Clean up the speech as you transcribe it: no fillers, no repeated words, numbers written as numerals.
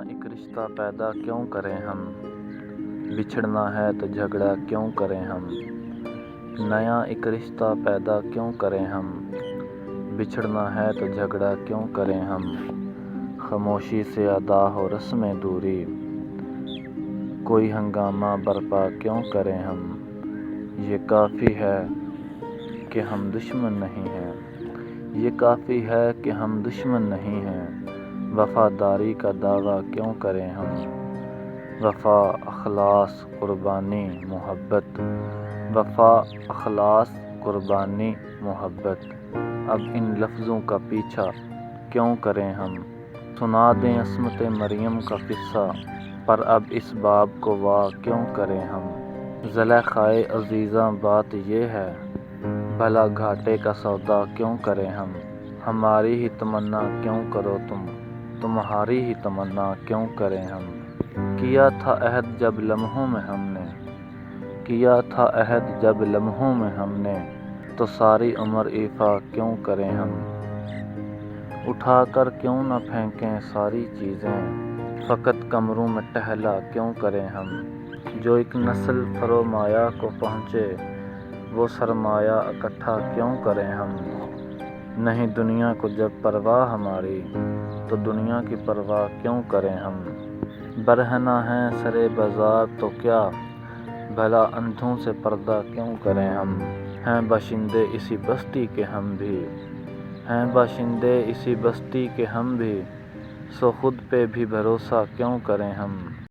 ایک رشتہ پیدا کیوں کریں ہم، بچھڑنا ہے تو جھگڑا کیوں کریں ہم۔ نیا ایک رشتہ پیدا کیوں کریں ہم، بچھڑنا ہے تو جھگڑا کیوں کریں ہم۔ خاموشی سے ادا ہو رسم دوری، کوئی ہنگامہ برپا کیوں کریں ہم۔ یہ کافی ہے کہ ہم دشمن نہیں ہیں، یہ کافی ہے کہ ہم دشمن نہیں ہیں۔ وفاداری کا دعویٰ کیوں کریں ہم، وفا اخلاص قربانی محبت۔ وفا اخلاص قربانی محبت، اب ان لفظوں کا پیچھا کیوں کریں ہم۔ سنا دیں عصمت مریم کا قصہ، پر اب اس باب کو وا کیوں کریں ہم۔ زلیخائے عزیزاں بات یہ ہے، بھلا گھاٹے کا سودا کیوں کریں ہم۔ ہماری ہی تمنا کیوں کرو تم، تمہاری ہی تمنا کیوں کریں ہم۔ کیا تھا عہد جب لمحوں میں ہم نے، کیا تھا عہد جب لمحوں میں ہم نے، تو ساری عمر ایفا کیوں کریں ہم۔ اٹھا کر کیوں نہ پھینکیں ساری چیزیں، فقط کمروں میں ٹہلا کیوں کریں ہم۔ جو ایک نسل فرومایہ کو پہنچے، وہ سرمایہ اکٹھا کیوں کریں ہم۔ نہیں دنیا کو جب پرواہ ہماری، تو دنیا کی پرواہ کیوں کریں ہم۔ برہنہ ہیں سرے بازار تو کیا، بھلا اندھوں سے پردہ کیوں کریں ہم۔ ہیں باشندے اسی بستی کے ہم بھی، ہیں باشندے اسی بستی کے ہم بھی، سو خود پہ بھی بھروسہ کیوں کریں ہم۔